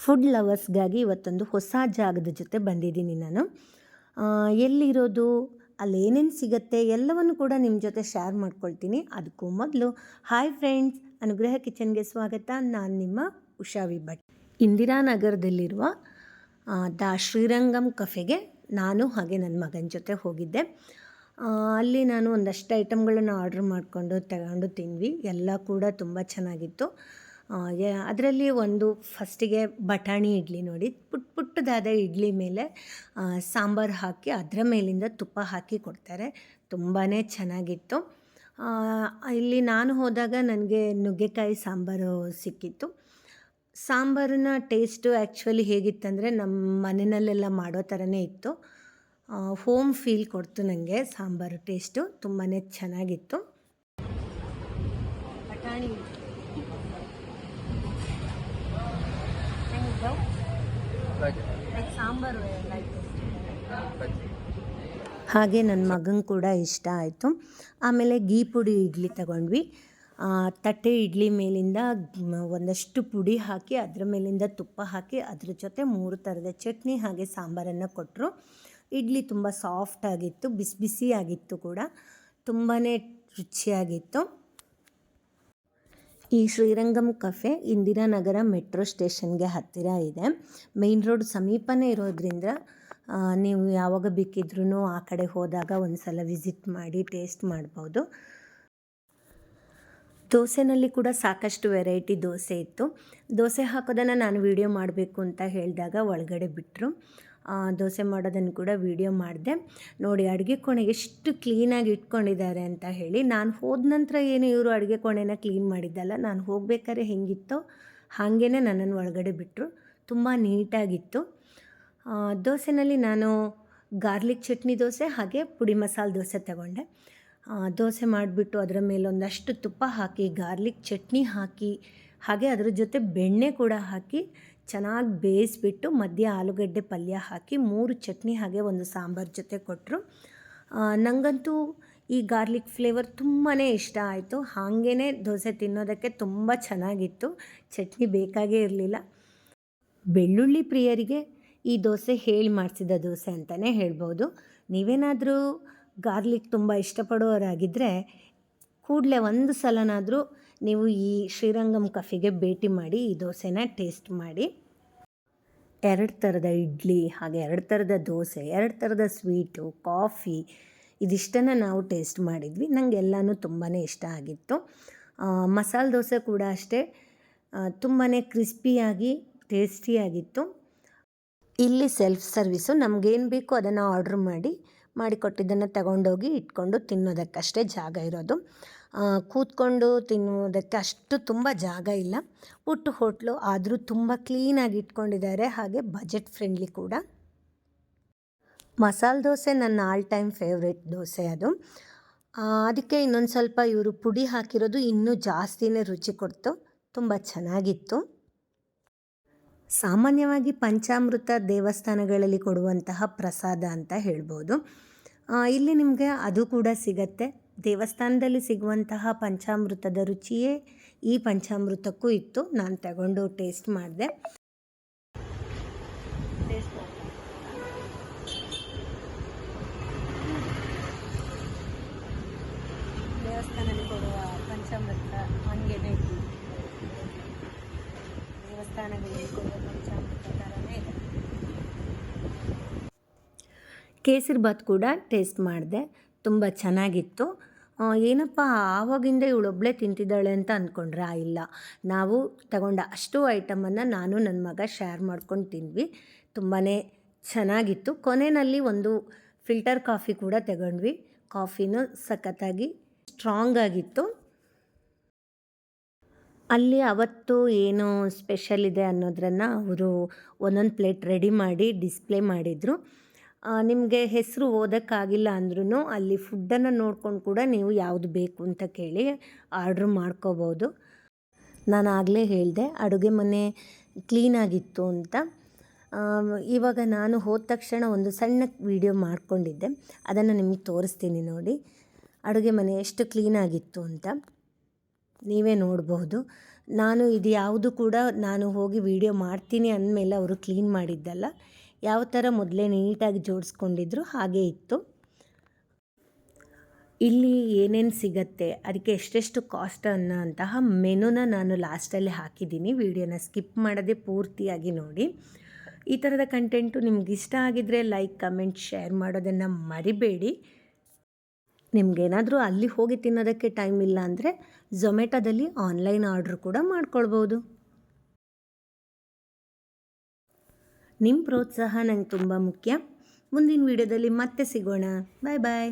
Food ಲವರ್ಸ್ಗಾಗಿ ಇವತ್ತೊಂದು ಹೊಸ ಜಾಗದ ಜೊತೆ ಬಂದಿದ್ದೀನಿ ನಾನು. ಎಲ್ಲಿರೋದು, ಅಲ್ಲಿ ಏನೇನು ಸಿಗುತ್ತೆ ಎಲ್ಲವನ್ನು ಕೂಡ ನಿಮ್ಮ ಜೊತೆ ಶೇರ್ ಮಾಡ್ಕೊಳ್ತೀನಿ. ಅದಕ್ಕೂ ಮೊದಲು ಹಾಯ್ ಫ್ರೆಂಡ್ಸ್, ಅನುಗ್ರಹ ಕಿಚನ್ಗೆ ಸ್ವಾಗತ. ನಾನು ನಿಮ್ಮ ಉಷಾ ವಿ ಭಟ್. ಇಂದಿರಾನಗರದಲ್ಲಿರುವ ದ ಶ್ರೀರಂಗಂ ಕಫೆಗೆ ನಾನು ಹಾಗೆ ನನ್ನ ಮಗನ ಜೊತೆ ಹೋಗಿದ್ದೆ. ಅಲ್ಲಿ ನಾನು ಒಂದಷ್ಟು ಐಟಮ್ಗಳನ್ನು ಆರ್ಡ್ರ್ ಮಾಡಿಕೊಂಡು ತಗೊಂಡು ತಿಂದ್ವಿ. ಎಲ್ಲ ಕೂಡ ತುಂಬ ಚೆನ್ನಾಗಿತ್ತು. ಅದರಲ್ಲಿ ಒಂದು ಫಸ್ಟಿಗೆ ಬಟಾಣಿ ಇಡ್ಲಿ ನೋಡಿ, ಪುಟ್ಟದಾದ ಇಡ್ಲಿ ಮೇಲೆ ಸಾಂಬಾರು ಹಾಕಿ ಅದರ ಮೇಲಿಂದ ತುಪ್ಪ ಹಾಕಿ ಕೊಡ್ತಾರೆ. ತುಂಬಾ ಚೆನ್ನಾಗಿತ್ತು. ಇಲ್ಲಿ ನಾನು ಹೋದಾಗ ನನಗೆ ನುಗ್ಗೆಕಾಯಿ ಸಾಂಬಾರು ಸಿಕ್ಕಿತ್ತು. ಸಾಂಬಾರಿನ ಟೇಸ್ಟು ಆ್ಯಕ್ಚುಲಿ ಹೇಗಿತ್ತಂದರೆ ನಮ್ಮ ಮನೆಯಲ್ಲೆಲ್ಲ ಮಾಡೋ ಥರನೇ ಇತ್ತು. ಹೋಮ್ ಫೀಲ್ ಕೊಡ್ತು ನನಗೆ ಸಾಂಬಾರು ಟೇಸ್ಟು. ತುಂಬಾ ಚೆನ್ನಾಗಿತ್ತು. ಬಟಾಣಿ ಸಾಂಬಾರು ಹಾಗೆ ನನ್ನ ಮಗಂಗೆ ಕೂಡ ಇಷ್ಟ ಆಯಿತು. ಆಮೇಲೆ ಗೀ ಪುಡಿ ಇಡ್ಲಿ ತಗೊಂಡ್ವಿ. ತಟ್ಟೆ ಇಡ್ಲಿ ಮೇಲಿಂದ ಒಂದಷ್ಟು ಪುಡಿ ಹಾಕಿ ಅದರ ಮೇಲಿಂದ ತುಪ್ಪ ಹಾಕಿ ಅದ್ರ ಜೊತೆ 3 ಥರದ ಚಟ್ನಿ ಹಾಗೆ ಸಾಂಬಾರನ್ನು ಕೊಟ್ಟರು. ಇಡ್ಲಿ ತುಂಬ ಸಾಫ್ಟಾಗಿತ್ತು, ಬಿಸಿ ಬಿಸಿಯಾಗಿತ್ತು ಕೂಡ, ತುಂಬಾ ರುಚಿಯಾಗಿತ್ತು. ಈ ಶ್ರೀರಂಗಂ ಕಫೆ ಇಂದಿರಾನಗರ ಮೆಟ್ರೋ ಸ್ಟೇಷನ್ಗೆ ಹತ್ತಿರ ಇದೆ. ಮೇನ್ ರೋಡ್ ಸಮೀಪನೇ ಇರೋದ್ರಿಂದ ನೀವು ಯಾವಾಗ ಬೇಕಿದ್ರೂ ಆ ಕಡೆ ಹೋದಾಗ ಒಂದು ಸಲ ವಿಸಿಟ್ ಮಾಡಿ ಟೇಸ್ಟ್ ಮಾಡ್ಬೋದು. ದೋಸೆನಲ್ಲಿ ಕೂಡ ಸಾಕಷ್ಟು ವೆರೈಟಿ ದೋಸೆ ಇತ್ತು. ದೋಸೆ ಹಾಕೋದನ್ನು ನಾನು ವಿಡಿಯೋ ಮಾಡಬೇಕು ಅಂತ ಹೇಳಿದಾಗ ಒಳಗಡೆ ಬಿಟ್ಟರು. ದೋಸೆ ಮಾಡೋದನ್ನು ಕೂಡ ವಿಡಿಯೋ ಮಾಡಿದೆ. ನೋಡಿ, ಅಡುಗೆ ಕೋಣೆ ಎಷ್ಟು ಕ್ಲೀನಾಗಿ ಇಟ್ಕೊಂಡಿದ್ದಾರೆ ಅಂತ ಹೇಳಿ. ನಾನು ಹೋದ ನಂತರ ಏನು ಇವರು ಅಡುಗೆ ಕೋಣೆನ ಕ್ಲೀನ್ ಮಾಡಿದ್ದಲ್ಲ, ನಾನು ಹೋಗ್ಬೇಕಾದ್ರೆ ಹೆಂಗಿತ್ತೋ ಹಾಗೇ ನನ್ನನ್ನು ಒಳಗಡೆ ಬಿಟ್ಟರು. ತುಂಬ ನೀಟಾಗಿತ್ತು. ದೋಸೆನಲ್ಲಿ ನಾನು ಗಾರ್ಲಿಕ್ ಚಟ್ನಿ ದೋಸೆ ಹಾಗೆ ಪುಡಿ ಮಸಾಲೆ ದೋಸೆ ತಗೊಂಡೆ. ದೋಸೆ ಮಾಡಿಬಿಟ್ಟು ಅದರ ಮೇಲೆ ಒಂದಷ್ಟು ತುಪ್ಪ ಹಾಕಿ ಗಾರ್ಲಿಕ್ ಚಟ್ನಿ ಹಾಕಿ ಹಾಗೆ ಅದರ ಜೊತೆ ಬೆಣ್ಣೆ ಕೂಡ ಹಾಕಿ ಚೆನ್ನಾಗಿ ಬೇಯಿಸ್ಬಿಟ್ಟು ಮಧ್ಯೆ ಆಲೂಗಡ್ಡೆ ಪಲ್ಯ ಹಾಕಿ 3 ಚಟ್ನಿ ಹಾಗೆ ಒಂದು ಸಾಂಬಾರು ಜೊತೆ ಕೊಟ್ಟರು. ನನಗಂತೂ ಈ ಗಾರ್ಲಿಕ್ ಫ್ಲೇವರ್ ತುಂಬಾ ಇಷ್ಟ ಆಯಿತು. ಹಾಗೇ ದೋಸೆ ತಿನ್ನೋದಕ್ಕೆ ತುಂಬ ಚೆನ್ನಾಗಿತ್ತು. ಚಟ್ನಿ ಬೇಕಾಗೇ ಇರಲಿಲ್ಲ. ಬೆಳ್ಳುಳ್ಳಿ ಪ್ರಿಯರಿಗೆ ಈ ದೋಸೆ ಹೇಳಿ ಮಾಡಿಸಿದ ದೋಸೆ ಅಂತಲೇ ಹೇಳ್ಬೋದು. ನೀವೇನಾದರೂ ಗಾರ್ಲಿಕ್ ತುಂಬ ಇಷ್ಟಪಡೋರಾಗಿದ್ದರೆ ಕೂಡಲೇ ಒಂದು ಸಲನಾದರೂ ನೀವು ಈ ಶ್ರೀರಂಗಂ ಕಫೆಗೆ ಭೇಟಿ ಮಾಡಿ ಈ ದೋಸೆನ ಟೇಸ್ಟ್ ಮಾಡಿ. 2 ಥರದ ಇಡ್ಲಿ ಹಾಗೆ 2 ಥರದ ದೋಸೆ, 2 ಥರದ ಸ್ವೀಟು, ಕಾಫಿ, ಇದಿಷ್ಟನ್ನು ನಾವು ಟೇಸ್ಟ್ ಮಾಡಿದ್ವಿ. ನನಗೆ ಎಲ್ಲನೂ ತುಂಬಾ ಇಷ್ಟ ಆಗಿತ್ತು. ಮಸಾಲೆ ದೋಸೆ ಕೂಡ ಅಷ್ಟೇ, ತುಂಬಾ ಕ್ರಿಸ್ಪಿಯಾಗಿ ಟೇಸ್ಟಿಯಾಗಿತ್ತು. ಇಲ್ಲಿ ಸೆಲ್ಫ್ ಸರ್ವಿಸು, ನಮಗೇನು ಬೇಕೋ ಅದನ್ನು ಆರ್ಡ್ರ್ ಮಾಡಿಕೊಟ್ಟಿದ್ದನ್ನು ತಗೊಂಡೋಗಿ ಇಟ್ಕೊಂಡು ತಿನ್ನೋದಕ್ಕಷ್ಟೇ ಜಾಗ ಇರೋದು. ಕೂತ್ಕೊಂಡು ತಿನ್ನೋದಕ್ಕೆ ಅಷ್ಟು ತುಂಬ ಜಾಗ ಇಲ್ಲ. ಪುಟ್ಟ ಹೋಟ್ಲು ಆದರೂ ತುಂಬ ಕ್ಲೀನಾಗಿ ಇಟ್ಕೊಂಡಿದ್ದಾರೆ, ಹಾಗೆ ಬಜೆಟ್ ಫ್ರೆಂಡ್ಲಿ ಕೂಡ. ಮಸಾಲೆ ದೋಸೆ ನನ್ನ ಆಲ್ ಟೈಮ್ ಫೇವ್ರೆಟ್ ದೋಸೆ ಅದು. ಅದಕ್ಕೆ ಇನ್ನೊಂದು ಸ್ವಲ್ಪ ಇವರು ಪುಡಿ ಹಾಕಿರೋದು ಇನ್ನೂ ಜಾಸ್ತಿನೇ ರುಚಿ ಕೊಡ್ತು. ತುಂಬ ಚೆನ್ನಾಗಿತ್ತು. ಸಾಮಾನ್ಯವಾಗಿ ಪಂಚಾಮೃತ ದೇವಸ್ಥಾನಗಳಲ್ಲಿ ಕೊಡುವಂತಹ ಪ್ರಸಾದ ಅಂತ ಹೇಳ್ಬೋದು. ಇಲ್ಲಿ ನಿಮಗೆ ಅದು ಕೂಡ ಸಿಗತ್ತೆ. ದೇವಸ್ಥಾನದಲ್ಲಿ ಸಿಗುವಂತಹ ಪಂಚಾಮೃತದ ರುಚಿಯೇ ಈ ಪಂಚಾಮೃತಕ್ಕೂ ಇತ್ತು. ನಾನು ತಗೊಂಡು ಟೇಸ್ಟ್ ಮಾಡಿದೆ. ದೇವಸ್ಥಾನದಲ್ಲಿ ಕೊಡುವ ಪಂಚಾಮೃತ ಹಂಗೇನೆ ಇತ್ತು. ದೇವಸ್ಥಾನಗಳಲ್ಲಿ ಕೊಡುವ ಪಂಚಾಮೃತ ಥರನೇ ಇದೆ. ಕೇಸರಿ ಬಾತ್ ಕೂಡ ಟೇಸ್ಟ್ ಮಾಡಿದೆ. ತುಂಬ ಚೆನ್ನಾಗಿತ್ತು. ಏನಪ್ಪ ಆವಾಗಿಂದ ಇವಳೊಬ್ಬಳೇ ತಿಂತಿದ್ದಾಳೆ ಅಂತ ಅಂದ್ಕೊಂಡ್ರೆ ಇಲ್ಲ, ನಾವು ತಗೊಂಡ ಅಷ್ಟು ಐಟಮನ್ನು ನಾನು ನನ್ನ ಮಗ ಶೇರ್ ಮಾಡ್ಕೊಂಡು ತಿಂದ್ವಿ. ತುಂಬಾ ಚೆನ್ನಾಗಿತ್ತು. ಕೊನೆಯಲ್ಲಿ ಒಂದು ಫಿಲ್ಟರ್ ಕಾಫಿ ಕೂಡ ತಗೊಂಡ್ವಿ. ಕಾಫಿನೂ ಸಖತ್ತಾಗಿ ಸ್ಟ್ರಾಂಗ್ ಆಗಿತ್ತು. ಅಲ್ಲಿ ಅವತ್ತು ಏನು ಸ್ಪೆಷಲ್ ಇದೆ ಅನ್ನೋದನ್ನು ಅವರು ಒಂದೊಂದು ಪ್ಲೇಟ್ ರೆಡಿ ಮಾಡಿ ಡಿಸ್ಪ್ಲೇ ಮಾಡಿದರು. ನಿಮಗೆ ಹೆಸರು ಓದೋಕ್ಕಾಗಿಲ್ಲ ಅಂದ್ರೂ ಅಲ್ಲಿ ಫುಡ್ಡನ್ನು ನೋಡ್ಕೊಂಡು ಕೂಡ ನೀವು ಯಾವುದು ಬೇಕು ಅಂತ ಕೇಳಿ ಆರ್ಡ್ರ್ ಮಾಡ್ಕೋಬೋದು. ನಾನು ಆಗಲೇ ಹೇಳಿದೆ ಅಡುಗೆ ಮನೆ ಕ್ಲೀನಾಗಿತ್ತು ಅಂತ. ಇವಾಗ ನಾನು ಹೋದ ತಕ್ಷಣ ಒಂದು ಸಣ್ಣ ವಿಡಿಯೋ ಮಾಡಿಕೊಂಡಿದ್ದೆ, ಅದನ್ನು ನಿಮಗೆ ತೋರಿಸ್ತೀನಿ ನೋಡಿ. ಅಡುಗೆ ಮನೆ ಎಷ್ಟು ಕ್ಲೀನಾಗಿತ್ತು ಅಂತ ನೀವೇ ನೋಡಬಹುದು. ನಾನು ಇದು ಯಾವುದು ಕೂಡ ನಾನು ಹೋಗಿ ವಿಡಿಯೋ ಮಾಡ್ತೀನಿ ಅಂದಮೇಲೆ ಅವರು ಕ್ಲೀನ್ ಮಾಡಿದ್ದಲ್ಲ, ಯಾವ ಥರ ಮೊದಲೇ ನೀಟಾಗಿ ಜೋಡಿಸ್ಕೊಂಡಿದ್ರು ಹಾಗೇ ಇತ್ತು. ಇಲ್ಲಿ ಏನೇನು ಸಿಗತ್ತೆ, ಅದಕ್ಕೆ ಎಷ್ಟೆಷ್ಟು ಕಾಸ್ಟ್ ಅನ್ನೋಂತಹ ಮೆನುನ ನಾನು ಲಾಸ್ಟಲ್ಲಿ ಹಾಕಿದ್ದೀನಿ. ವಿಡಿಯೋನ ಸ್ಕಿಪ್ ಮಾಡದೆ ಪೂರ್ತಿಯಾಗಿ ನೋಡಿ. ಈ ಥರದ ಕಂಟೆಂಟು ನಿಮ್ಗೆ ಇಷ್ಟ ಆಗಿದ್ದರೆ ಲೈಕ್, ಕಮೆಂಟ್, ಶೇರ್ ಮಾಡೋದನ್ನು ಮರಿಬೇಡಿ. ನಿಮಗೇನಾದರೂ ಅಲ್ಲಿ ಹೋಗಿ ತಿನ್ನೋದಕ್ಕೆ ಟೈಮ್ ಇಲ್ಲ ಅಂದರೆ ಝೊಮ್ಯಾಟೋದಲ್ಲಿ ಆನ್ಲೈನ್ ಆರ್ಡ್ರ್ ಕೂಡ ಮಾಡ್ಕೊಳ್ಬೋದು. ನಿಮ್ಮ ಪ್ರೋತ್ಸಾಹ ನಂಗೆ ತುಂಬ ಮುಖ್ಯ. ಮುಂದಿನ ವಿಡಿಯೋದಲ್ಲಿ ಮತ್ತೆ ಸಿಗೋಣ. ಬಾಯ್ ಬಾಯ್.